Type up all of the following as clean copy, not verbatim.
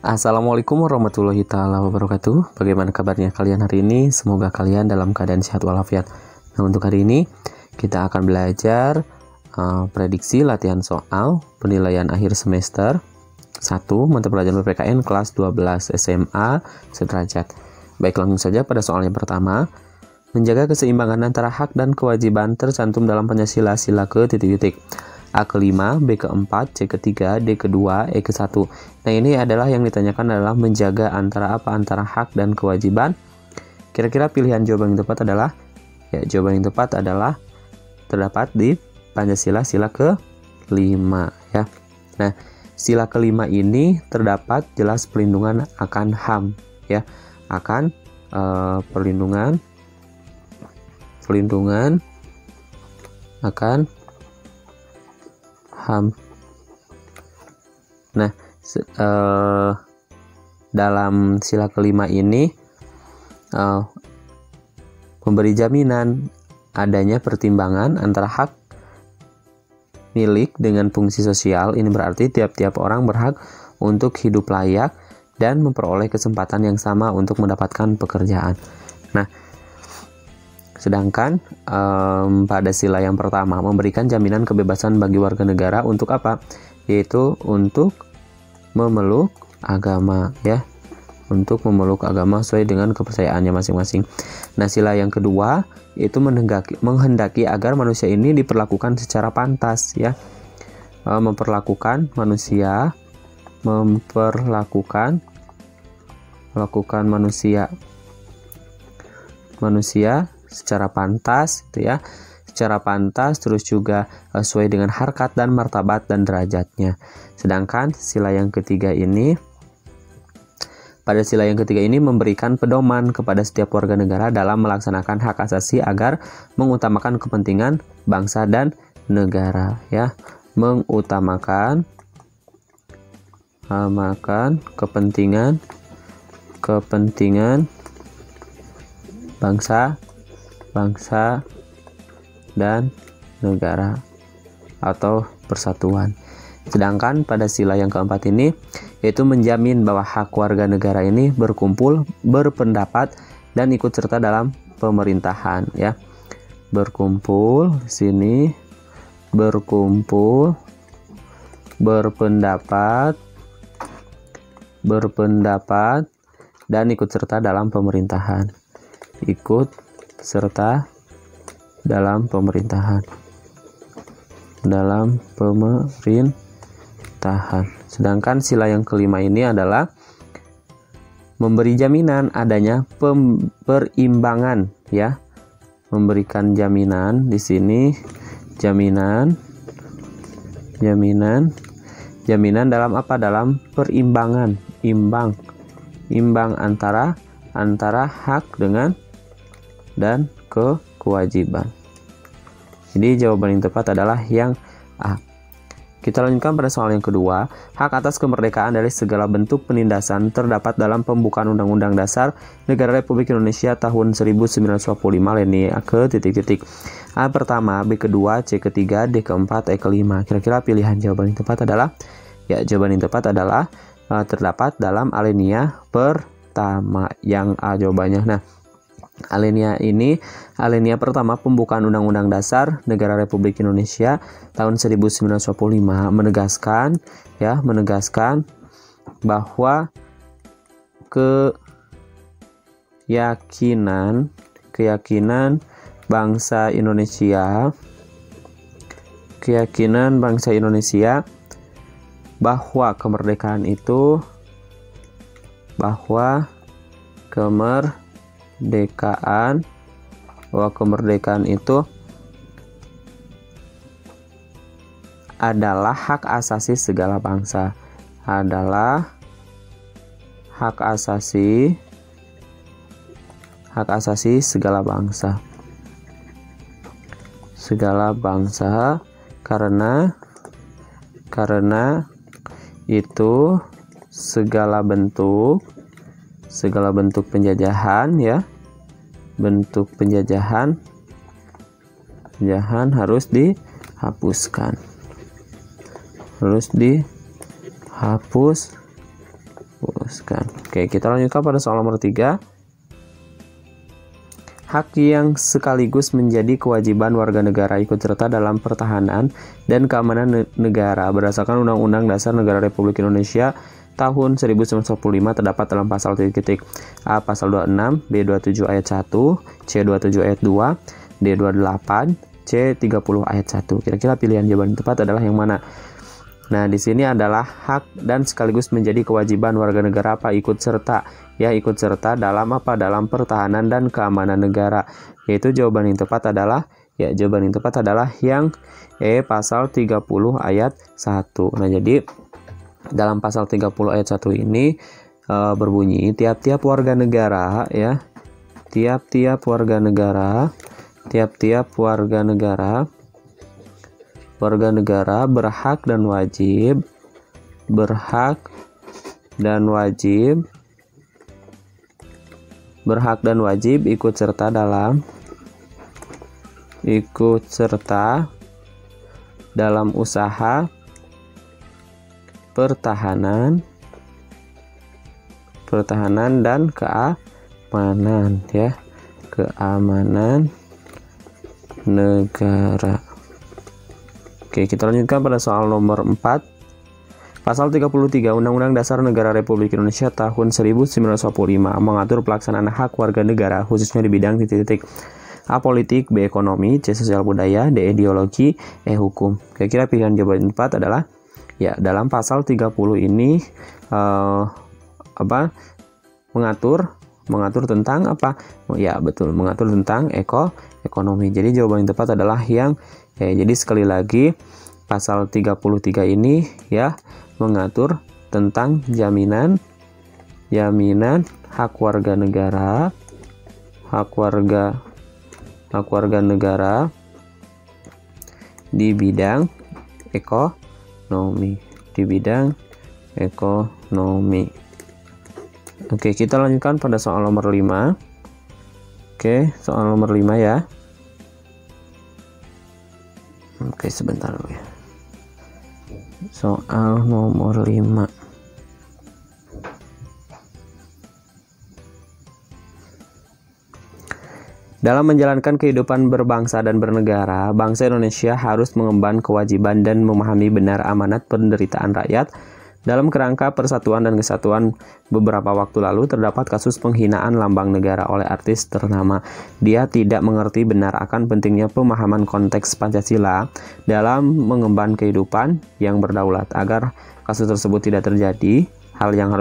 Assalamualaikum warahmatullahi taala wabarakatuh. Bagaimana kabarnya kalian hari ini? Semoga kalian dalam keadaan sehat walafiat. Nah, untuk hari ini kita akan belajar prediksi latihan soal penilaian akhir semester 1 mata pelajaran PPKN kelas 12 SMA sederajat. Baik, langsung saja pada soal yang pertama. Menjaga keseimbangan antara hak dan kewajiban tercantum dalam Pancasila ke titik-titik. A ke-5, B ke-4, C ke-3, D ke-2, E ke-1. Nah, ini adalah yang ditanyakan adalah menjaga antara apa? Antara hak dan kewajiban. Kira-kira pilihan jawaban yang tepat adalah, jawaban yang tepat adalah terdapat di Pancasila sila ke-5 ya. Nah, sila ke-5 ini terdapat jelas perlindungan akan HAM ya. Akan perlindungan akan HAM. Nah, dalam sila kelima ini memberi jaminan adanya pertimbangan antara hak milik dengan fungsi sosial. Ini berarti tiap-tiap orang berhak untuk hidup layak dan memperoleh kesempatan yang sama untuk mendapatkan pekerjaan. Nah, sedangkan pada sila yang pertama memberikan jaminan kebebasan bagi warga negara untuk apa? Yaitu untuk memeluk agama ya. Untuk memeluk agama sesuai dengan kepercayaannya masing-masing. Nah, sila yang kedua itu menghendaki agar manusia ini diperlakukan secara pantas ya. Memperlakukan manusia secara pantas gitu ya. Secara pantas, terus juga sesuai dengan harkat dan martabat dan derajatnya. Sedangkan sila yang ketiga ini, pada sila yang ketiga ini memberikan pedoman kepada setiap warga negara dalam melaksanakan hak asasi agar mengutamakan kepentingan bangsa dan negara ya. Mengutamakan kepentingan bangsa dan negara atau persatuan. Sedangkan pada sila yang keempat ini yaitu menjamin bahwa hak warga negara ini berkumpul, berpendapat dan ikut serta dalam pemerintahan ya. Berkumpul di sini, berpendapat dan ikut serta dalam pemerintahan. Ikut serta dalam pemerintahan. Sedangkan sila yang kelima ini adalah memberi jaminan adanya perimbangan ya. Memberikan jaminan di sini jaminan dalam apa? Dalam perimbangan, imbang antara hak dan kewajiban. Jadi jawaban yang tepat adalah yang A. Kita lanjutkan pada soal yang kedua. Hak atas kemerdekaan dari segala bentuk penindasan terdapat dalam pembukaan Undang-Undang Dasar Negara Republik Indonesia tahun 1945 alinea ke titik-titik. A pertama, B kedua, C ketiga, D keempat, E kelima. Kira-kira pilihan jawaban yang tepat adalah, jawaban yang tepat adalah terdapat dalam alinea pertama, yang A jawabannya. Nah, alinea pertama pembukaan Undang-Undang Dasar Negara Republik Indonesia tahun 1945 menegaskan bahwa keyakinan bangsa Indonesia bahwa kemerdekaan itu adalah hak asasi segala bangsa. Hak asasi segala bangsa karena itu segala bentuk penjajahan ya. Bentuk penjajahan harus dihapuskan. dihapuskan. Oke, kita lanjutkan pada soal nomor 3. Hak yang sekaligus menjadi kewajiban warga negara ikut serta dalam pertahanan dan keamanan negara berdasarkan Undang-Undang Dasar Negara Republik Indonesia tahun 1945 terdapat dalam pasal titik-titik A pasal 26, B 27 ayat 1, C 27 ayat 2, D 28, C 30 ayat 1. Kira-kira pilihan jawaban tepat adalah yang mana? Nah, di sini adalah hak dan sekaligus menjadi kewajiban warga negara apa? Ikut serta. Ya, ikut serta dalam apa? Dalam pertahanan dan keamanan negara. Yaitu jawaban yang tepat adalah yang E pasal 30 ayat 1. Nah, jadi dalam pasal 30 ayat 1 ini berbunyi tiap-tiap warga negara ya. Tiap-tiap warga negara berhak dan wajib ikut serta dalam usaha pertahanan dan keamanan ya, keamanan negara. Oke, kita lanjutkan pada soal nomor 4. Pasal 33 Undang-Undang Dasar Negara Republik Indonesia tahun 1945 mengatur pelaksanaan hak warga negara khususnya di bidang titik-titik A. Politik, B. Ekonomi, C. Sosial budaya, D. Ideologi, E. Hukum. Kira-kira pilihan jawaban yang tepat adalah ya, dalam pasal 30 ini mengatur tentang apa? Ya, betul, mengatur tentang ekonomi. Jadi jawaban yang tepat adalah yang ya, jadi sekali lagi pasal 33 ini ya mengatur tentang jaminan hak warga negara di bidang ekonomi. Oke, kita lanjutkan pada soal nomor 5. Oke, soal nomor 5 ya. Oke, sebentar dulu ya. Soal nomor 5. Dalam menjalankan kehidupan berbangsa dan bernegara, bangsa Indonesia harus mengemban kewajiban dan memahami benar amanat penderitaan rakyat. Dalam kerangka persatuan dan kesatuan, beberapa waktu lalu terdapat kasus penghinaan lambang negara oleh artis ternama. Dia tidak mengerti benar akan pentingnya pemahaman konteks Pancasila dalam mengemban kehidupan yang berdaulat. Agar kasus tersebut tidak terjadi, hal yang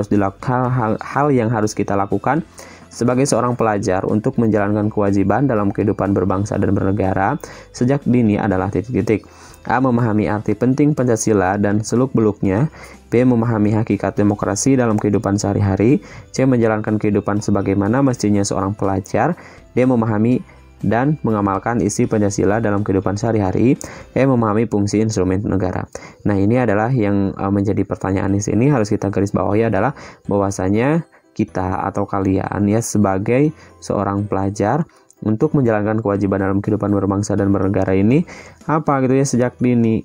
harus kita lakukan sebagai seorang pelajar untuk menjalankan kewajiban dalam kehidupan berbangsa dan bernegara sejak dini adalah titik-titik. A. Memahami arti penting Pancasila dan seluk-beluknya. B. Memahami hakikat demokrasi dalam kehidupan sehari-hari. C. Menjalankan kehidupan sebagaimana mestinya seorang pelajar. D. Memahami dan mengamalkan isi Pancasila dalam kehidupan sehari-hari. E. Memahami fungsi instrumen negara. Nah, ini adalah yang menjadi pertanyaan di sini harus kita garis bawahi adalah bahwasanya kita atau kalian ya sebagai seorang pelajar untuk menjalankan kewajiban dalam kehidupan berbangsa dan bernegara ini apa gitu ya sejak dini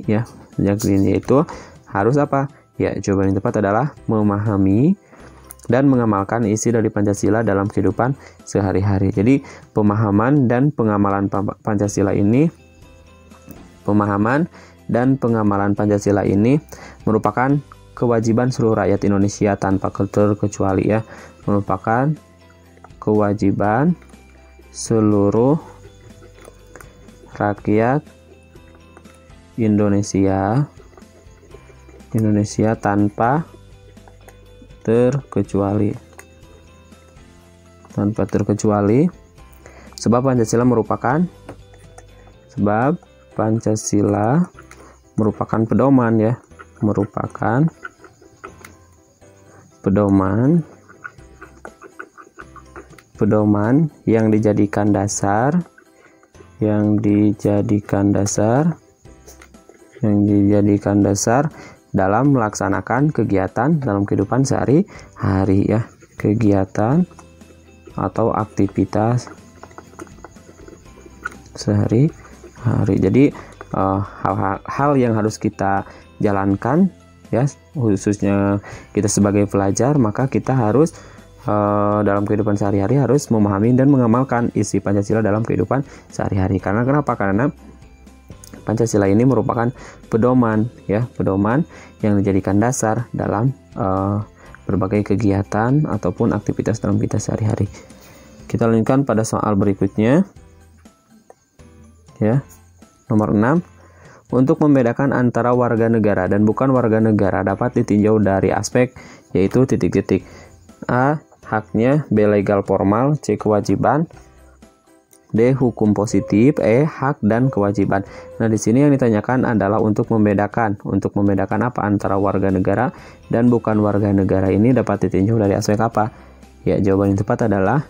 itu harus apa ya, jawaban yang tepat adalah memahami dan mengamalkan isi dari Pancasila dalam kehidupan sehari-hari. Jadi pemahaman dan pengamalan Pancasila ini merupakan kewajiban seluruh rakyat Indonesia tanpa terkecuali ya, merupakan kewajiban seluruh rakyat Indonesia tanpa terkecuali sebab Pancasila merupakan pedoman ya, merupakan pedoman yang dijadikan dasar dalam melaksanakan kegiatan dalam kehidupan sehari-hari ya, kegiatan atau aktivitas sehari-hari. Jadi hal-hal yang harus kita jalankan ya, khususnya kita sebagai pelajar, maka kita harus dalam kehidupan sehari-hari harus memahami dan mengamalkan isi Pancasila dalam kehidupan sehari-hari. Karena kenapa? Karena Pancasila ini merupakan pedoman, ya, pedoman yang dijadikan dasar dalam berbagai kegiatan ataupun aktivitas dalam kita sehari-hari. Kita lanjutkan pada soal berikutnya, ya, nomor 6. Untuk membedakan antara warga negara dan bukan warga negara dapat ditinjau dari aspek yaitu titik-titik. A. Haknya. B. Legal formal. C. Kewajiban. D. Hukum positif. E. Hak dan kewajiban. Nah, di sini yang ditanyakan adalah untuk membedakan apa antara warga negara dan bukan warga negara ini dapat ditinjau dari aspek apa? Ya, jawaban yang tepat adalah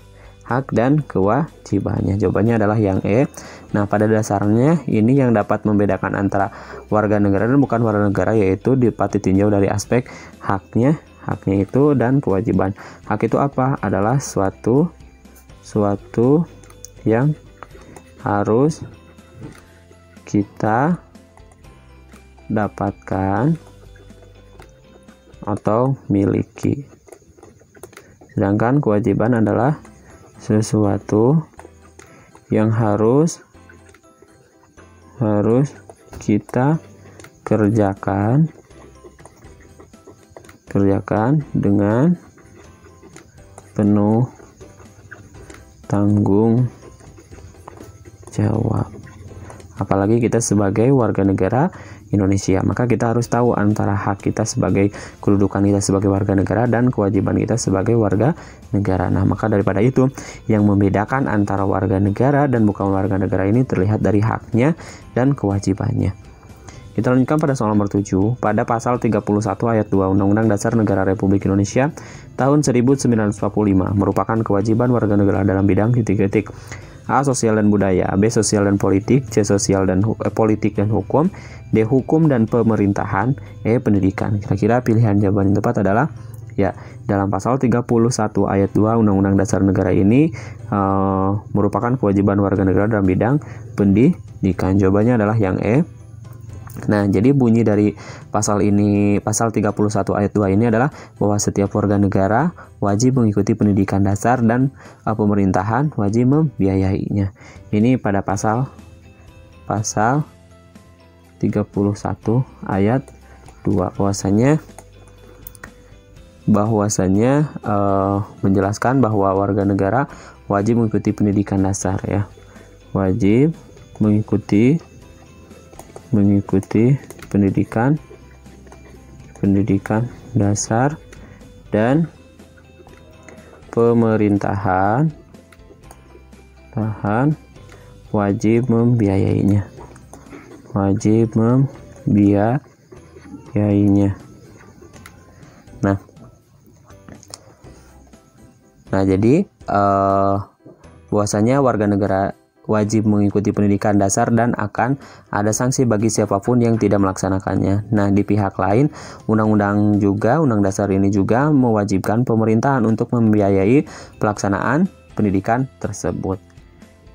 hak dan kewajibannya. Jawabannya adalah yang E. Nah, pada dasarnya ini yang dapat membedakan antara warga negara dan bukan warga negara yaitu dapat ditinjau dari aspek haknya itu dan kewajiban. Hak itu apa? Adalah suatu yang harus kita dapatkan atau miliki. Sedangkan kewajiban adalah sesuatu yang harus kita kerjakan dengan penuh tanggung jawab. Apalagi kita sebagai warga negara Indonesia, maka kita harus tahu antara hak kita sebagai kedudukan kita sebagai warga negara dan kewajiban kita sebagai warga negara. Nah, maka daripada itu yang membedakan antara warga negara dan bukan warga negara ini terlihat dari haknya dan kewajibannya. Kita lanjutkan pada soal nomor 7. Pada pasal 31 ayat 2 Undang-Undang Dasar Negara Republik Indonesia tahun 1945 merupakan kewajiban warga negara dalam bidang titik-titik. A. Sosial dan budaya. B. Sosial dan politik. C. Sosial dan politik dan hukum. D. Hukum dan pemerintahan. E. Pendidikan. Kira-kira pilihan jawaban yang tepat adalah ya, dalam pasal 31 ayat 2 Undang-Undang Dasar Negara ini merupakan kewajiban warga negara dalam bidang pendidikan. Jawabannya adalah yang E. Nah, jadi bunyi dari pasal 31 ayat 2 ini adalah bahwa setiap warga negara wajib mengikuti pendidikan dasar dan pemerintahan wajib membiayainya. Ini pada pasal 31 ayat 2 bahwasanya menjelaskan bahwa warga negara wajib mengikuti pendidikan dasar, ya. Wajib mengikuti pendidikan dasar dan pemerintahan wajib membiayainya. Nah, jadi bahwasanya warga negara wajib mengikuti pendidikan dasar dan akan ada sanksi bagi siapapun yang tidak melaksanakannya. Nah, di pihak lain, Undang Dasar ini juga mewajibkan pemerintahan untuk membiayai pelaksanaan pendidikan tersebut.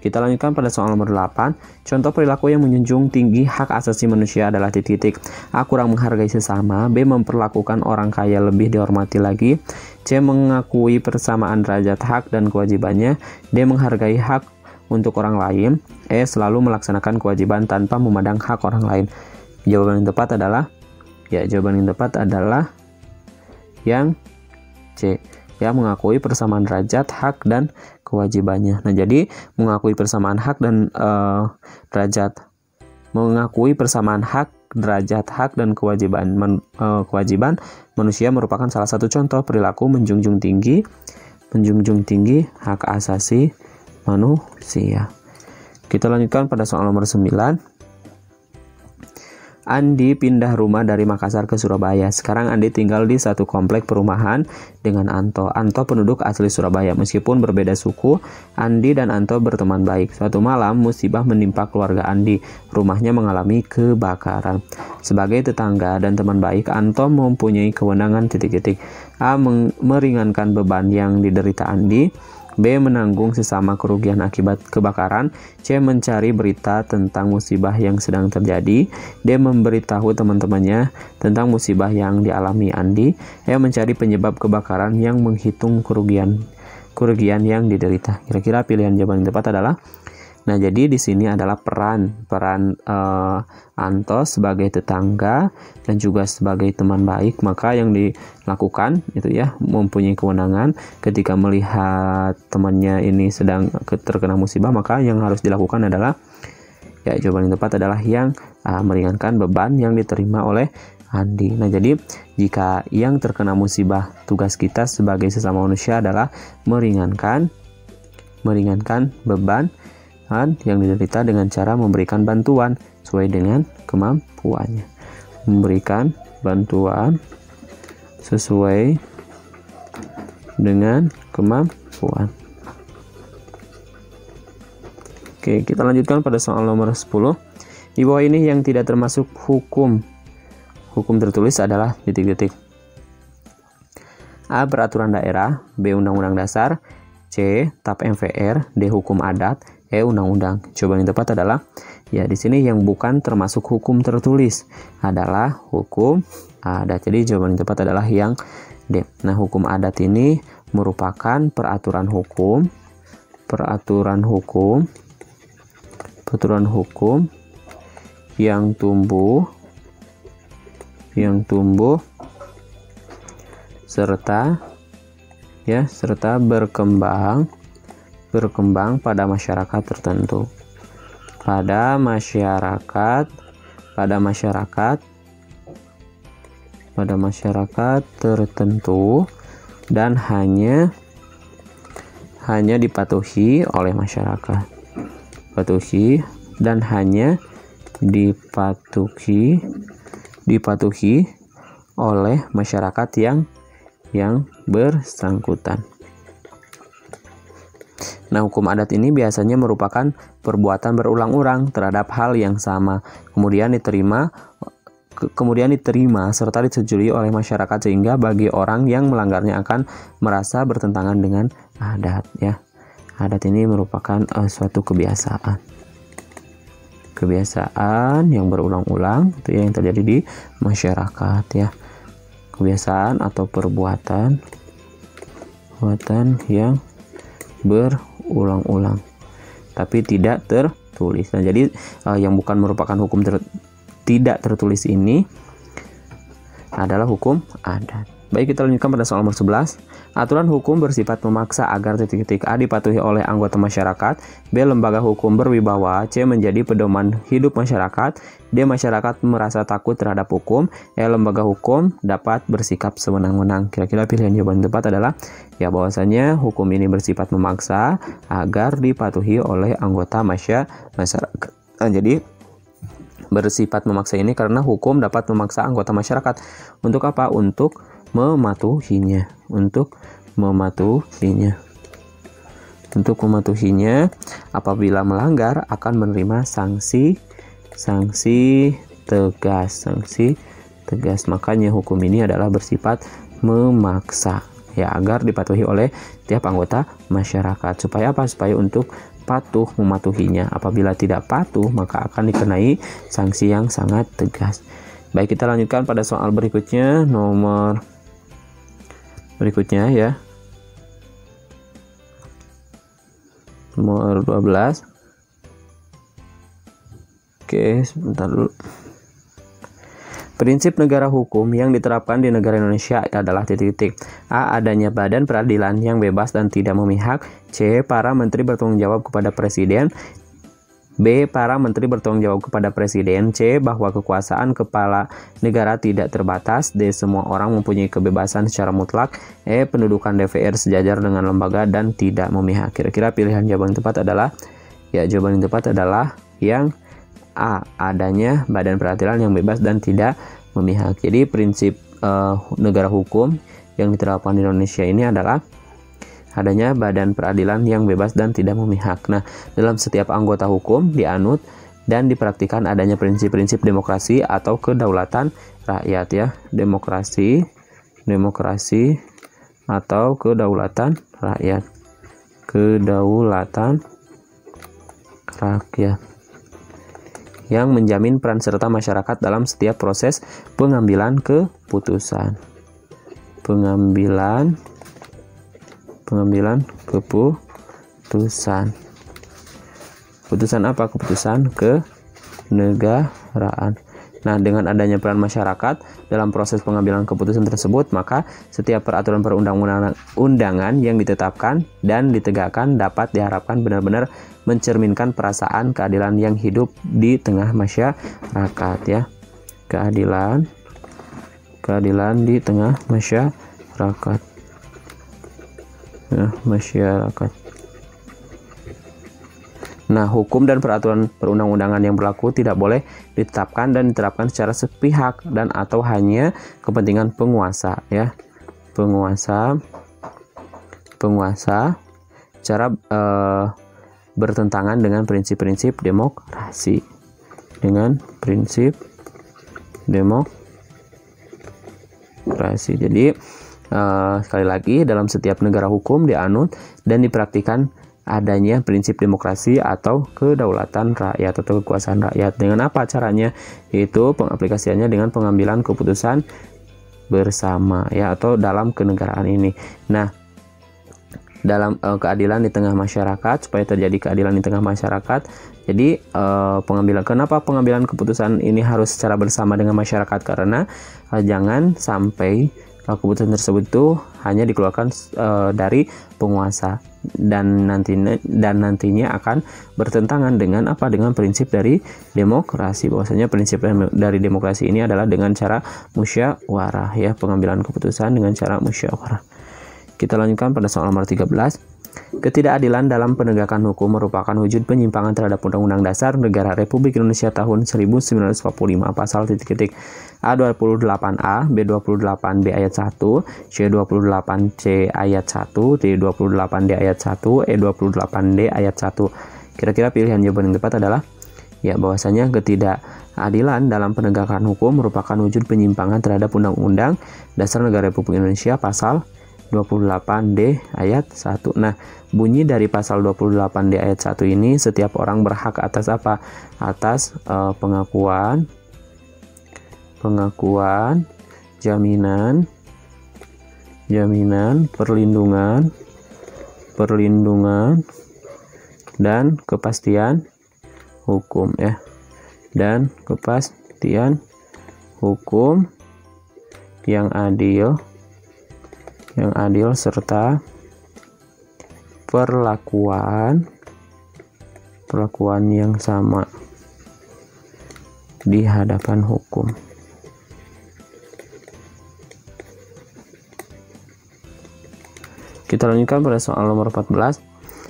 Kita lanjutkan pada soal nomor 8. Contoh perilaku yang menjunjung tinggi hak asasi manusia adalah titik-titik. A. Kurang menghargai sesama. B. Memperlakukan orang kaya lebih dihormati lagi. C. Mengakui persamaan derajat hak dan kewajibannya. D. Menghargai hak untuk orang lain. E. Selalu melaksanakan kewajiban tanpa memandang hak orang lain. Jawaban yang tepat adalah yang C. Ya, mengakui persamaan derajat hak dan kewajibannya. Nah, jadi mengakui persamaan hak dan derajat hak dan kewajiban manusia merupakan salah satu contoh perilaku menjunjung tinggi hak asasi manusia. Kita lanjutkan pada soal nomor 9. Andi pindah rumah dari Makassar ke Surabaya. Sekarang Andi tinggal di satu komplek perumahan dengan Anto. Anto penduduk asli Surabaya. Meskipun berbeda suku, Andi dan Anto berteman baik. Suatu malam musibah menimpa keluarga Andi. Rumahnya mengalami kebakaran. Sebagai tetangga dan teman baik, Anto mempunyai kewenangan titik-titik. A. Meringankan beban yang diderita Andi. B. Menanggung sesama kerugian akibat kebakaran. C. Mencari berita tentang musibah yang sedang terjadi. D. Memberitahu teman-temannya tentang musibah yang dialami Andi. E. Mencari penyebab kebakaran yang menghitung kerugian yang diderita. Kira-kira pilihan jawaban yang tepat adalah, nah jadi di sini adalah peran Anto sebagai tetangga dan juga sebagai teman baik. Maka yang dilakukan itu ya, mempunyai kewenangan ketika melihat temannya ini sedang terkena musibah, maka yang harus dilakukan adalah, ya jawaban yang tepat adalah yang meringankan beban yang diterima oleh Andi. Nah jadi jika yang terkena musibah, tugas kita sebagai sesama manusia adalah meringankan beban yang diderita dengan cara memberikan bantuan sesuai dengan kemampuannya. Memberikan bantuan sesuai dengan kemampuan. Oke, kita lanjutkan pada soal nomor 10. Di bawah ini yang tidak termasuk hukum tertulis adalah titik-titik. A. Peraturan daerah. B. Undang-undang dasar. C. TAP MVR. D. Hukum adat. E. Undang-undang. Jawaban yang tepat adalah, ya di sini yang bukan termasuk hukum tertulis adalah hukum adat. Jadi jawaban yang tepat adalah yang D. Nah, hukum adat ini merupakan peraturan hukum yang tumbuh serta berkembang pada masyarakat tertentu. Pada masyarakat tertentu dan hanya dipatuhi oleh masyarakat. Dipatuhi oleh masyarakat yang bersangkutan. Nah, hukum adat ini biasanya merupakan perbuatan berulang-ulang terhadap hal yang sama, kemudian diterima serta disetujui oleh masyarakat, sehingga bagi orang yang melanggarnya akan merasa bertentangan dengan adat ya. Adat ini merupakan suatu kebiasaan yang berulang-ulang itu yang terjadi di masyarakat ya. Kebiasaan atau perbuatan yang berulang-ulang tapi tidak tertulis. Nah, jadi yang bukan merupakan hukum tidak tertulis ini adalah hukum adat. Baik, kita lanjutkan pada soal nomor 11. Aturan hukum bersifat memaksa agar titik-titik A dipatuhi oleh anggota masyarakat, B. Lembaga hukum berwibawa, C. Menjadi pedoman hidup masyarakat, D. Masyarakat merasa takut terhadap hukum, E. Lembaga hukum dapat bersikap sewenang-wenang. Kira-kira pilihan jawaban yang tepat adalah, ya bahwasanya hukum ini bersifat memaksa agar dipatuhi oleh anggota masyarakat. Nah, jadi bersifat memaksa ini karena hukum dapat memaksa anggota masyarakat untuk apa? Untuk mematuhinya. Apabila melanggar akan menerima sanksi tegas. Makanya hukum ini adalah bersifat memaksa ya, agar dipatuhi oleh tiap anggota masyarakat. Supaya apa? Supaya untuk patuh mematuhinya. Apabila tidak patuh maka akan dikenai sanksi yang sangat tegas. Baik, kita lanjutkan pada soal berikutnya, nomor ya. Nomor 12. Oke, sebentar dulu. Prinsip negara hukum yang diterapkan di negara Indonesia adalah titik-titik. A. Adanya badan peradilan yang bebas dan tidak memihak. C. Para menteri bertanggung jawab kepada presiden. B. Para menteri bertanggung jawab kepada presiden. C. Bahwa kekuasaan kepala negara tidak terbatas. D. Semua orang mempunyai kebebasan secara mutlak. E. Pendudukan DPR sejajar dengan lembaga dan tidak memihak. Kira-kira pilihan jawaban yang tepat adalah, ya jawaban yang tepat adalah yang A. Adanya badan peradilan yang bebas dan tidak memihak. Jadi prinsip negara hukum yang diterapkan di Indonesia ini adalah adanya badan peradilan yang bebas dan tidak memihak. Nah, dalam setiap anggota hukum dianut dan dipraktikkan adanya prinsip-prinsip demokrasi atau kedaulatan rakyat ya. Demokrasi atau kedaulatan rakyat. kedaulatan rakyat yang menjamin peran serta masyarakat dalam setiap proses pengambilan keputusan. Pengambilan keputusan. Keputusan apa? Keputusan kenegaraan. Nah, dengan adanya peran masyarakat dalam proses pengambilan keputusan tersebut, maka setiap peraturan perundang-undangan yang ditetapkan dan ditegakkan dapat diharapkan benar-benar mencerminkan perasaan keadilan yang hidup di tengah masyarakat, ya. Keadilan di tengah masyarakat. Nah, masyarakat. Nah, hukum dan peraturan perundang-undangan yang berlaku tidak boleh ditetapkan dan diterapkan secara sepihak dan atau hanya kepentingan penguasa, ya. Penguasa cara bertentangan dengan prinsip-prinsip demokrasi. Jadi sekali lagi, dalam setiap negara hukum dianut dan dipraktikkan adanya prinsip demokrasi atau kedaulatan rakyat atau kekuasaan rakyat. Dengan apa caranya? Yaitu pengaplikasiannya dengan pengambilan keputusan bersama, ya, atau dalam kenegaraan ini. Nah, dalam keadilan di tengah masyarakat, supaya terjadi keadilan di tengah masyarakat, jadi kenapa pengambilan keputusan ini harus secara bersama dengan masyarakat? Karena jangan sampai keputusan tersebut itu hanya dikeluarkan dari penguasa dan nantinya akan bertentangan dengan prinsip dari demokrasi. Bahwasanya prinsip dari demokrasi ini adalah dengan cara musyawarah, ya, pengambilan keputusan dengan cara musyawarah. Kita lanjutkan pada soal nomor 13. Ketidakadilan dalam penegakan hukum merupakan wujud penyimpangan terhadap Undang-Undang Dasar Negara Republik Indonesia tahun 1945 pasal A28A, B28B ayat 1, C28C ayat 1, D28D ayat 1, E28D ayat 1. Kira-kira pilihan jawaban yang tepat adalah, ya, bahwasanya ketidakadilan dalam penegakan hukum merupakan wujud penyimpangan terhadap Undang-Undang Dasar Negara Republik Indonesia pasal 28D ayat 1. Nah, bunyi dari pasal 28D ayat 1 ini, setiap orang berhak atas apa? Atas pengakuan, jaminan, perlindungan dan kepastian hukum, ya. Dan kepastian hukum yang adil serta perlakuan yang sama di hadapan hukum. Kita lanjutkan pada soal nomor 14.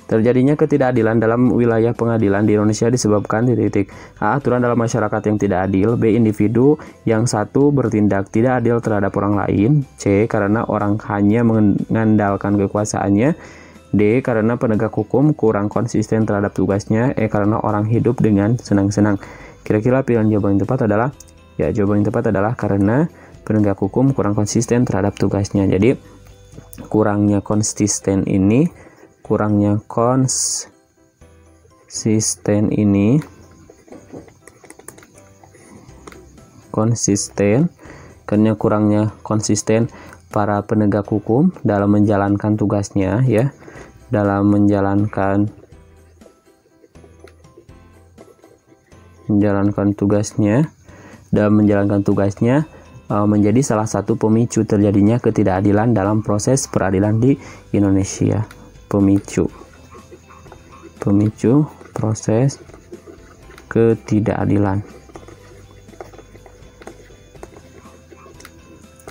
Terjadinya ketidakadilan dalam wilayah pengadilan di Indonesia disebabkan A. Aturan dalam masyarakat yang tidak adil. B. Individu yang satu bertindak tidak adil terhadap orang lain. C. Karena orang hanya mengandalkan kekuasaannya. D. Karena penegak hukum kurang konsisten terhadap tugasnya. E. Karena orang hidup dengan senang-senang. Kira-kira pilihan jawaban yang tepat adalah, ya, jawaban yang tepat adalah karena penegak hukum kurang konsisten terhadap tugasnya. Jadi kurangnya konsisten ini karena kurangnya konsisten para penegak hukum dalam menjalankan tugasnya, ya, dalam menjalankan tugasnya menjadi salah satu pemicu terjadinya ketidakadilan dalam proses peradilan di Indonesia. Pemicu proses ketidakadilan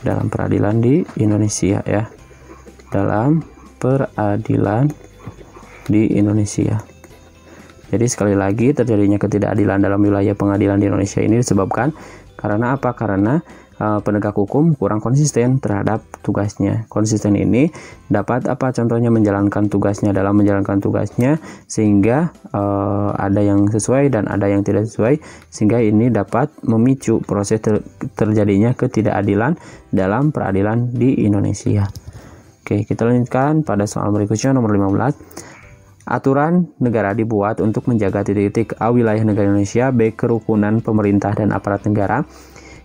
dalam peradilan di Indonesia, ya, dalam peradilan di Indonesia. Jadi sekali lagi, terjadinya ketidakadilan dalam wilayah pengadilan di Indonesia ini disebabkan karena apa? Karena penegak hukum kurang konsisten terhadap tugasnya. Konsisten ini dapat apa? Contohnya menjalankan tugasnya, sehingga ada yang sesuai dan ada yang tidak sesuai, sehingga ini dapat memicu proses terjadinya ketidakadilan dalam peradilan di Indonesia. Oke, kita lanjutkan pada soal berikutnya nomor 15. Aturan negara dibuat untuk menjaga titik-titik A. Wilayah negara Indonesia. B. Kerukunan pemerintah dan aparat negara.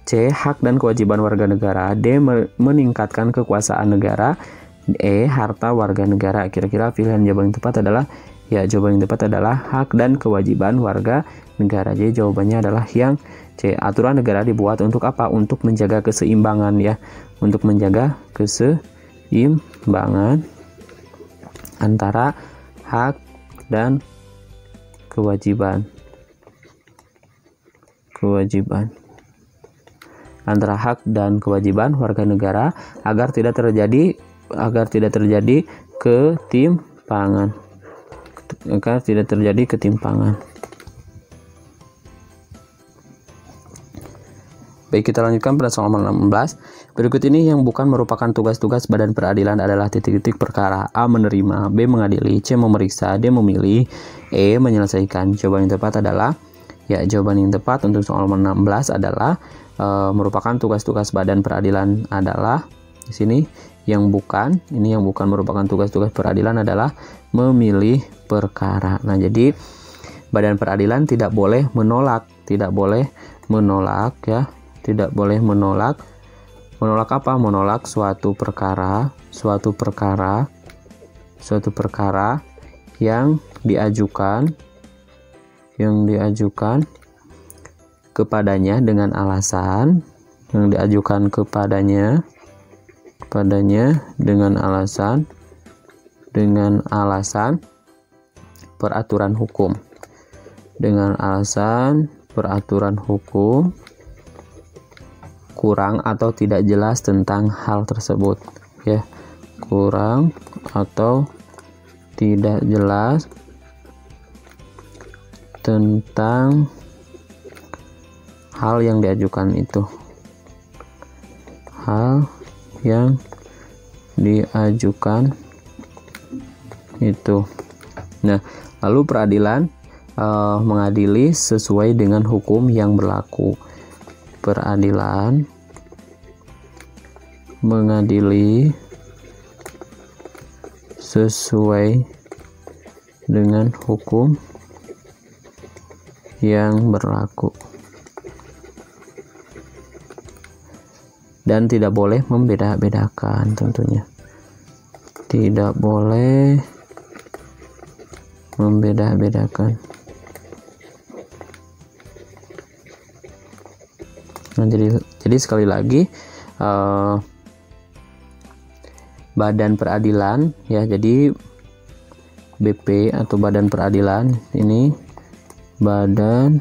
C. Hak dan kewajiban warga negara. D. Meningkatkan kekuasaan negara. E. Harta warga negara. Kira-kira pilihan jawaban yang tepat adalah, ya, jawaban yang tepat adalah hak dan kewajiban warga negara. Jadi jawabannya adalah yang C. Aturan negara dibuat untuk apa? Untuk menjaga keseimbangan, ya. Untuk menjaga keseimbangan antara hak dan kewajiban. Antara hak dan kewajiban warga negara agar tidak terjadi ketimpangan. Baik, kita lanjutkan pada soal nomor 16. Berikut ini yang bukan merupakan tugas-tugas badan peradilan adalah titik-titik perkara. A. Menerima. B. Mengadili. C. Memeriksa. D. Memilih. E. Menyelesaikan. Jawaban yang tepat adalah, ya, jawaban yang tepat untuk soal nomor 16 adalah merupakan tugas-tugas badan peradilan adalah di sini yang bukan merupakan tugas-tugas peradilan adalah memilih perkara. Nah, jadi badan peradilan tidak boleh menolak, ya. Tidak boleh menolak apa? Menolak suatu perkara yang diajukan kepadanya dengan alasan peraturan hukum. Kurang atau tidak jelas tentang hal tersebut, ya. Kurang atau tidak jelas tentang hal yang diajukan itu. Nah, lalu peradilan mengadili sesuai dengan hukum yang berlaku. Peradilan mengadili sesuai dengan hukum yang berlaku dan tidak boleh membeda-bedakan, tentunya tidak boleh membeda-bedakan. Nah, jadi sekali lagi, badan peradilan, ya, jadi BP atau badan peradilan ini badan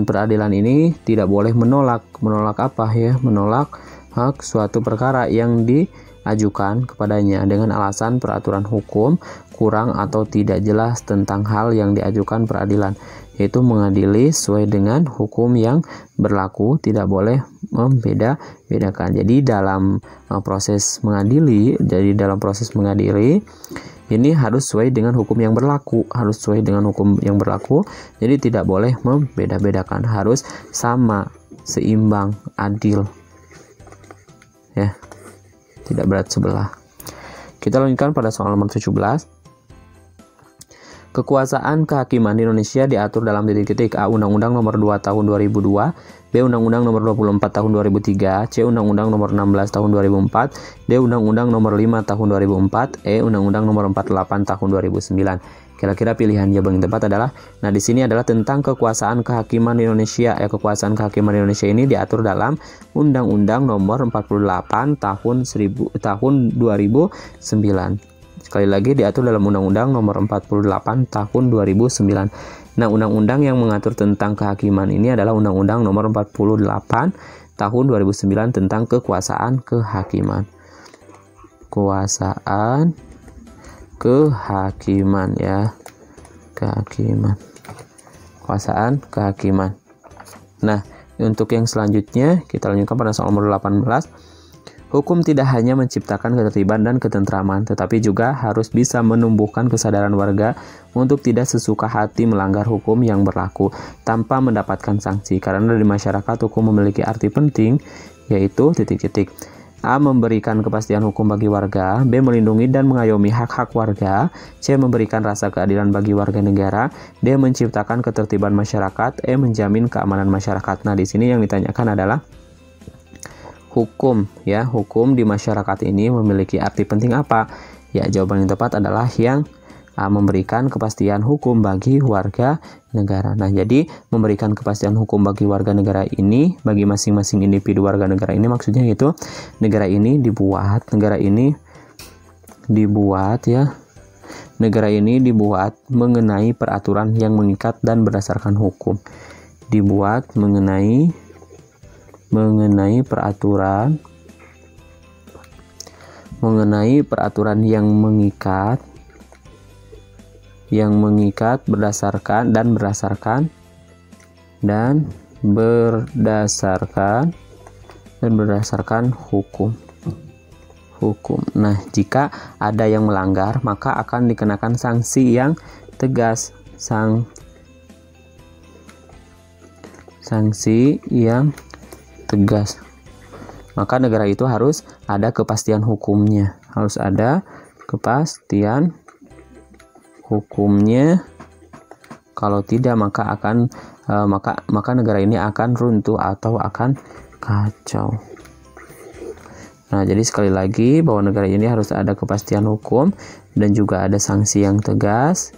peradilan ini tidak boleh menolak apa, ya, menolak hak suatu perkara yang diajukan kepadanya dengan alasan peraturan hukum kurang atau tidak jelas tentang hal yang diajukan peradilan, yaitu mengadili sesuai dengan hukum yang berlaku, tidak boleh membeda-bedakan. Jadi dalam proses mengadili ini harus sesuai dengan hukum yang berlaku, jadi tidak boleh membeda-bedakan, harus sama, seimbang, adil, ya, tidak berat sebelah. Kita lanjutkan pada soal nomor 17. Kekuasaan kehakiman di Indonesia diatur dalam titik-titik. A. Undang-Undang Nomor 2 Tahun 2002. B. Undang-Undang Nomor 24 Tahun 2003. C. Undang-Undang Nomor 16 Tahun 2004. D. Undang-Undang Nomor 5 Tahun 2004. E. Undang-Undang Nomor 48 Tahun 2009. Kira-kira pilihan jawaban yang tepat adalah, nah, di sini adalah tentang kekuasaan kehakiman di Indonesia. Ya, kekuasaan kehakiman di Indonesia ini diatur dalam Undang-Undang Nomor 48 Tahun 2009. Sekali lagi, diatur dalam Undang-Undang Nomor 48 Tahun 2009. Nah, undang-undang yang mengatur tentang kehakiman ini adalah Undang-Undang Nomor 48 Tahun 2009 tentang kekuasaan kehakiman. Kekuasaan kehakiman, ya. Kekuasaan kehakiman. Nah, untuk yang selanjutnya kita lanjutkan pada soal nomor 18. Hukum tidak hanya menciptakan ketertiban dan ketentraman, tetapi juga harus bisa menumbuhkan kesadaran warga untuk tidak sesuka hati melanggar hukum yang berlaku tanpa mendapatkan sanksi. Karena di masyarakat hukum memiliki arti penting, yaitu titik-titik. A. Memberikan kepastian hukum bagi warga. B. Melindungi dan mengayomi hak-hak warga. C. Memberikan rasa keadilan bagi warga negara. D. Menciptakan ketertiban masyarakat. E. Menjamin keamanan masyarakat. Nah, di sini yang ditanyakan adalah hukum, ya. Hukum di masyarakat ini memiliki arti penting apa? Ya, jawaban yang tepat adalah yang A. Memberikan kepastian hukum bagi warga negara. Nah, jadi memberikan kepastian hukum bagi warga negara ini, bagi masing-masing individu warga negara ini, maksudnya itu negara ini dibuat mengenai peraturan yang mengikat dan berdasarkan hukum. Dibuat mengenai peraturan yang mengikat berdasarkan hukum. Nah, jika ada yang melanggar, maka akan dikenakan sanksi yang tegas. Maka negara itu harus ada kepastian hukumnya. Kalau tidak, maka negara ini akan runtuh atau akan kacau. Nah, jadi sekali lagi bahwa negara ini harus ada kepastian hukum dan juga ada sanksi yang tegas,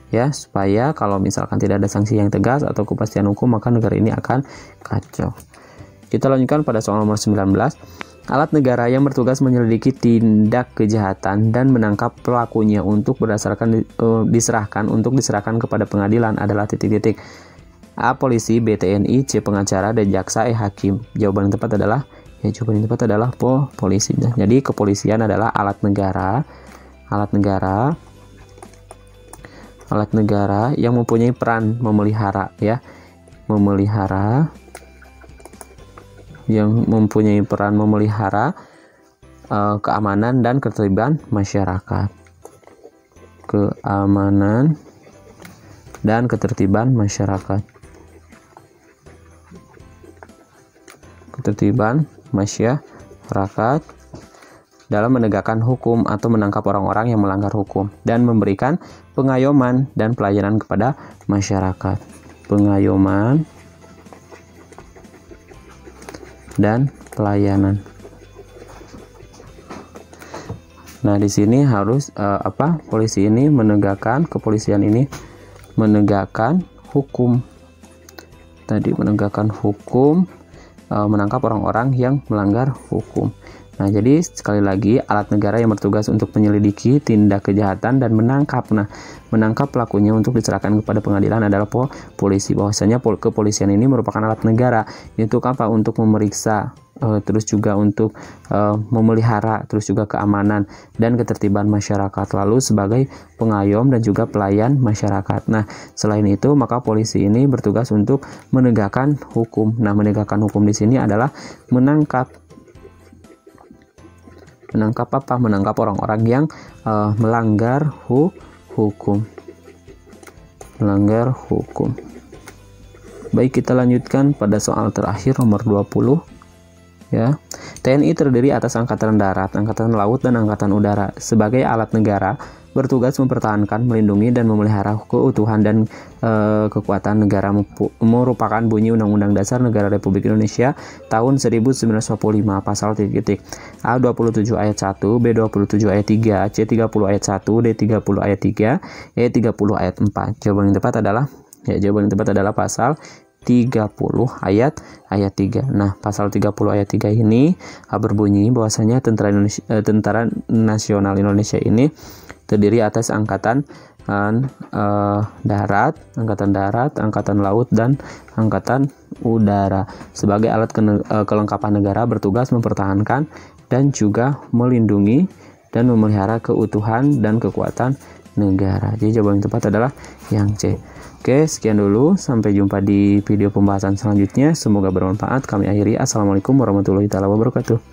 ya, supaya kalau misalkan tidak ada sanksi yang tegas atau kepastian hukum, maka negara ini akan kacau. Kita lanjutkan pada soal nomor 19. Alat negara yang bertugas menyelidiki tindak kejahatan dan menangkap pelakunya untuk diserahkan kepada pengadilan adalah titik-titik. A. Polisi, B. TNI, C. Pengacara, dan jaksa, E. Hakim. Jawaban yang tepat adalah polisi. Jadi kepolisian adalah alat negara yang mempunyai peran memelihara keamanan dan ketertiban masyarakat. Dalam menegakkan hukum atau menangkap orang-orang yang melanggar hukum dan memberikan pengayoman dan pelayanan kepada masyarakat. Nah, di sini harus kepolisian ini menegakkan hukum. Menangkap orang-orang yang melanggar hukum. Nah, jadi sekali lagi alat negara yang bertugas untuk menyelidiki tindak kejahatan dan menangkap pelakunya untuk diserahkan kepada pengadilan adalah polisi. Bahwasanya kepolisian ini merupakan alat negara. Untuk apa? Untuk memeriksa, terus juga untuk memelihara, terus juga keamanan dan ketertiban masyarakat, lalu sebagai pengayom dan juga pelayan masyarakat. Nah, selain itu, maka polisi ini bertugas untuk menegakkan hukum. Nah, menegakkan hukum di sini adalah menangkap orang-orang yang melanggar hukum. Baik, kita lanjutkan pada soal terakhir nomor 20. Ya. TNI terdiri atas Angkatan Darat, Angkatan Laut, dan Angkatan Udara. Sebagai alat negara, bertugas mempertahankan, melindungi, dan memelihara keutuhan dan kekuatan negara, merupakan bunyi Undang-Undang Dasar Negara Republik Indonesia tahun 1945, pasal titik-titik. A 27 ayat 1, B 27 ayat 3, C 30 ayat 1, D 30 ayat 3, E 30 ayat 4. Jawaban yang tepat adalah pasal 30 ayat 3. Nah, pasal 30 ayat 3 ini berbunyi bahwasanya Tentara Nasional Indonesia ini terdiri atas Angkatan Darat, Angkatan Laut, dan Angkatan Udara. Sebagai alat kelengkapan negara, bertugas mempertahankan dan juga melindungi dan memelihara keutuhan dan kekuatan negara. Jadi jawaban yang tepat adalah yang C. Oke, sekian dulu. Sampai jumpa di video pembahasan selanjutnya. Semoga bermanfaat. Kami akhiri. Assalamualaikum warahmatullahi wabarakatuh.